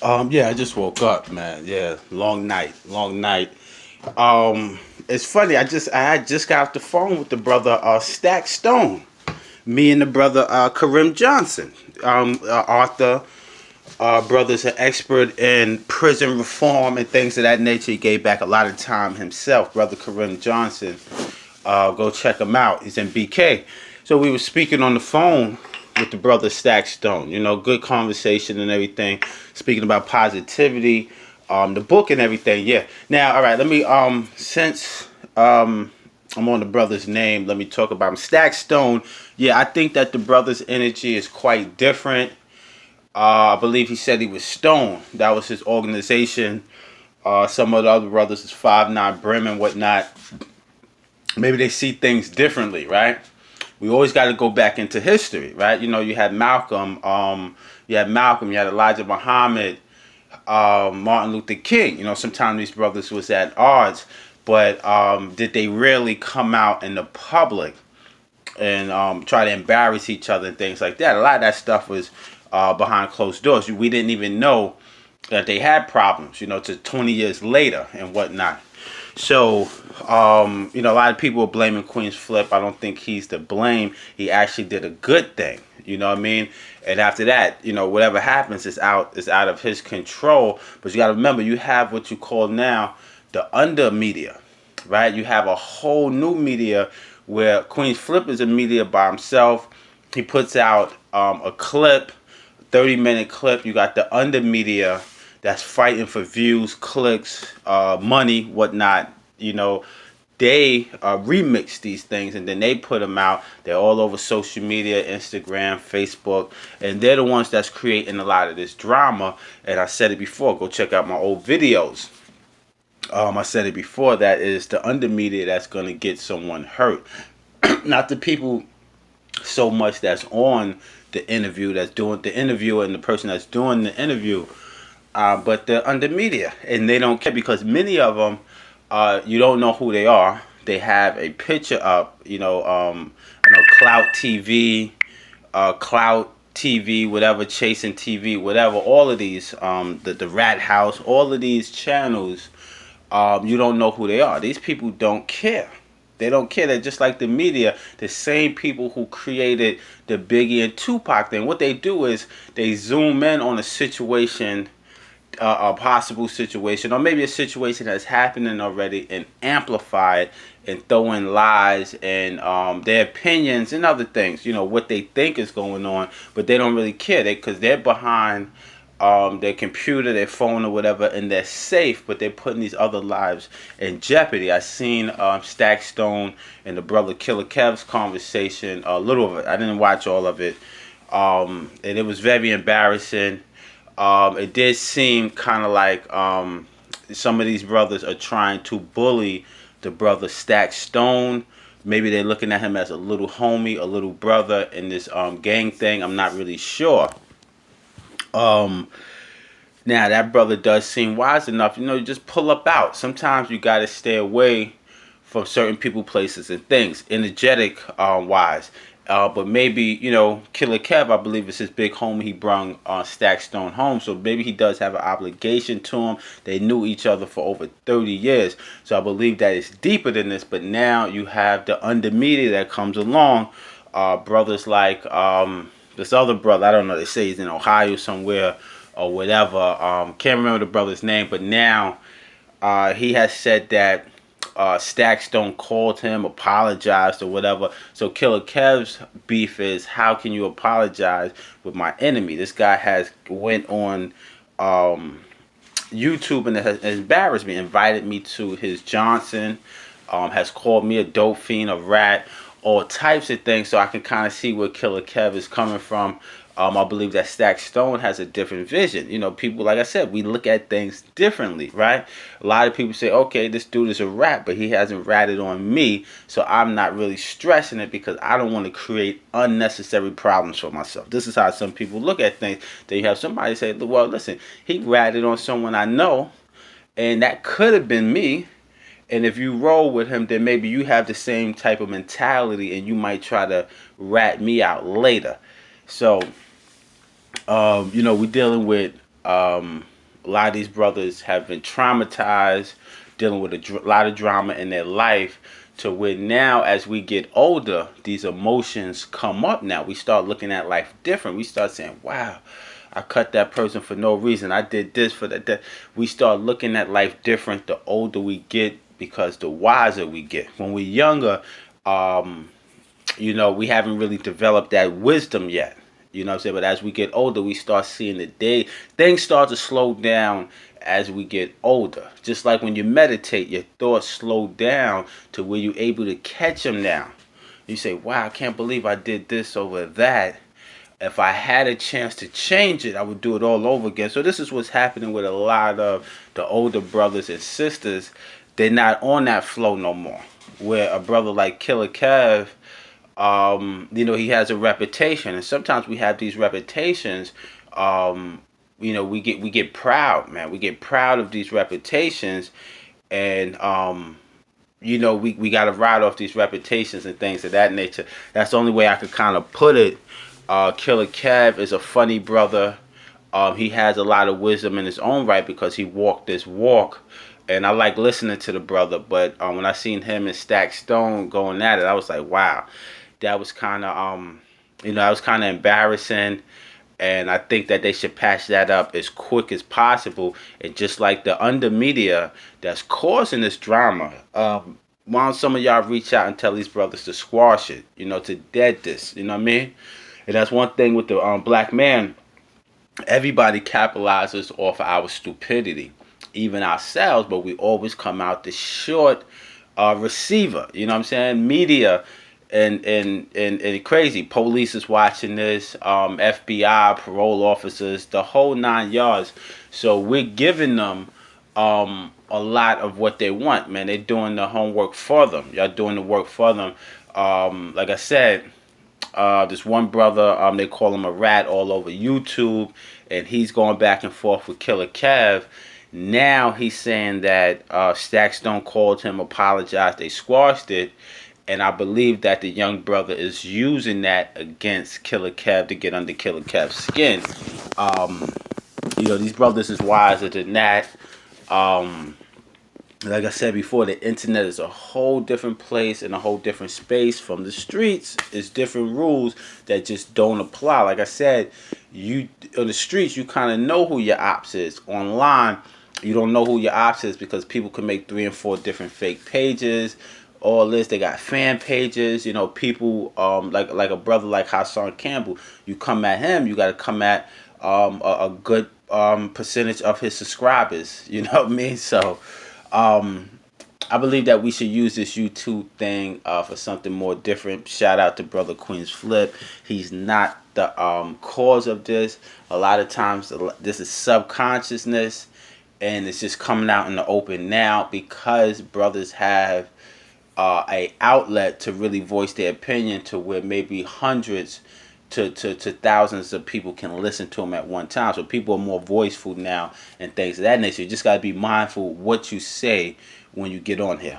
Yeah, I just woke up, man. Yeah, long night, long night. It's funny. I had just got off the phone with the brother Stack Stone. Me and the brother Karim Johnson. Arthur, brother's an expert in prison reform and things of that nature. He gave back a lot of time himself. Brother Karim Johnson. Go check him out. He's in BK. So we were speaking on the phone with the brother Stack Stone. You know, good conversation and everything. Speaking about positivity, the book and everything. Yeah. Now, all right. Let me since I'm on the brother's name, let me talk about him. Stack Stone. Yeah, I think that the brother's energy is quite different. I believe he said he was Stone. That was his organization. Some of the other brothers is 5'9" Brim and whatnot. Maybe they see things differently, right? We always got to go back into history, right? You know, you had Malcolm, you had Elijah Muhammad, Martin Luther King. You know, sometimes these brothers was at odds, but did they really come out in the public and try to embarrass each other and things like that? A lot of that stuff was behind closed doors. We didn't even know that they had problems, you know, to 20 years later and whatnot. So, you know, a lot of people are blaming Queen's Flip. I don't think he's to blame. He actually did a good thing. You know what I mean? And after that, you know, whatever happens is out of his control. But you got to remember, you have what you call now the under media, right? You have a whole new media where Queen's Flip is a media by himself. He puts out a clip, 30-minute clip. You got the under media that's fighting for views, clicks, money, whatnot. You know, they remix these things and then they put them out. They're all over social media, Instagram, Facebook, and they're the ones that's creating a lot of this drama. And I said it before, go check out my old videos. I said it before, that is the under media that's going to get someone hurt. Not the people so much that's on the interview, that's doing the interview, and the person that's doing the interview. But they're under media, and they don't care because many of them, you don't know who they are. They have a picture up, Clout TV, whatever, Chasing TV, whatever. All of these, the Rat House, all of these channels, you don't know who they are. These people don't care. They don't care. They're just like the media, the same people who created the Biggie and Tupac thing. What they do is they zoom in on a situation, a possible situation, or maybe a situation that's happening already, and amplify it and throw in lies and their opinions and other things, you know, what they think is going on, but they don't really care, because they're behind their computer, their phone, or whatever, and they're safe, but they're putting these other lives in jeopardy. I seen Stack Stone and the brother Killa Kev's conversation, a little of it. I didn't watch all of it, and it was very embarrassing. It did seem kind of like some of these brothers are trying to bully the brother Stack Stone. Maybe they're looking at him as a little homie, a little brother in this gang thing. I'm not really sure. Now that brother does seem wise enough, you know, you just pull up out. Sometimes you got to stay away from certain people, places, and things, energetic wise. But maybe, you know, Killer Kev, I believe is his big homie. He brung Stack Stone home, so maybe he does have an obligation to him. They knew each other for over 30 years, so I believe that it's deeper than this. But now you have the under media that comes along. Brothers like this other brother, I don't know, they say he's in Ohio somewhere or whatever. Can't remember the brother's name, but now he has said that Stack Stone called him, apologized or whatever. So Killer Kev's beef is, how can you apologize with my enemy? This guy has went on YouTube and has embarrassed me, invited me to his Johnson, has called me a dope fiend, a rat, all types of things. So I can kind of see where Killer Kev is coming from. I believe that Stack Stone has a different vision. You know, people, like I said, we look at things differently, right? A lot of people say, okay, this dude is a rat, but he hasn't ratted on me, so I'm not really stressing it because I don't want to create unnecessary problems for myself. This is how some people look at things. Then you have somebody say, well, listen, he ratted on someone I know, and that could have been me. And if you roll with him, then maybe you have the same type of mentality and you might try to rat me out later. So, you know, we're dealing with A lot of these brothers have been traumatized, dealing with a lot of drama in their life, to where now, as we get older, these emotions come up now. We start looking at life different. We start saying, wow, I cut that person for no reason. I did this for that. We start looking at life different the older we get, because the wiser we get. When we're younger, we haven't really developed that wisdom yet. You know what I'm saying? But as we get older, we start seeing things start to slow down as we get older. Just like when you meditate, your thoughts slow down to where you're able to catch them now. You say, wow, I can't believe I did this over that. If I had a chance to change it, I would do it all over again. So this is what's happening with a lot of the older brothers and sisters. They're not on that flow no more. Where a brother like Killa Kev, he has a reputation, and sometimes we have these reputations. We get proud, man. We get proud of these reputations, and we got to ride off these reputations and things of that nature. That's the only way I could kind of put it. Killa Kev is a funny brother. He has a lot of wisdom in his own right, because he walked this walk. And I like listening to the brother, but when I seen him and Stack Stone going at it, I was like, wow, that was kind of, embarrassing. And I think that they should patch that up as quick as possible. And just like the under media that's causing this drama, why don't some of y'all reach out and tell these brothers to squash it, to dead this, you know what I mean? And that's one thing with the black man. Everybody capitalizes off our stupidity, even ourselves, but we always come out the short receiver. You know what I'm saying? Media and crazy. Police is watching this, FBI, parole officers, the whole 9 yards. So we're giving them a lot of what they want, man. They're doing the homework for them. Y'all doing the work for them. Like I said, this one brother, they call him a rat all over YouTube, and he's going back and forth with Killa Kev. Now he's saying that Stack Stone called him, apologized, they squashed it, and I believe that the young brother is using that against Killa Kev to get under Killa Kev's skin. These brothers is wiser than that. Like I said before, the internet is a whole different place and a whole different space from the streets. It's different rules that just don't apply. Like I said, on the streets, you kind of know who your ops is. Online, you don't know who your ops is, because people can make 3 and 4 different fake pages. All this, they got fan pages. People like a brother like Hassan Campbell. You come at him, you got to come at a good percentage of his subscribers. You know what I mean? So I believe that we should use this YouTube thing for something more different. Shout out to brother Queen's Flip. He's not the cause of this. A lot of times this is subconsciousness, and it's just coming out in the open now because brothers have a outlet to really voice their opinion, to where maybe hundreds to thousands of people can listen to them at one time. So people are more voiceful now and things of that nature. You just got to be mindful what you say when you get on here.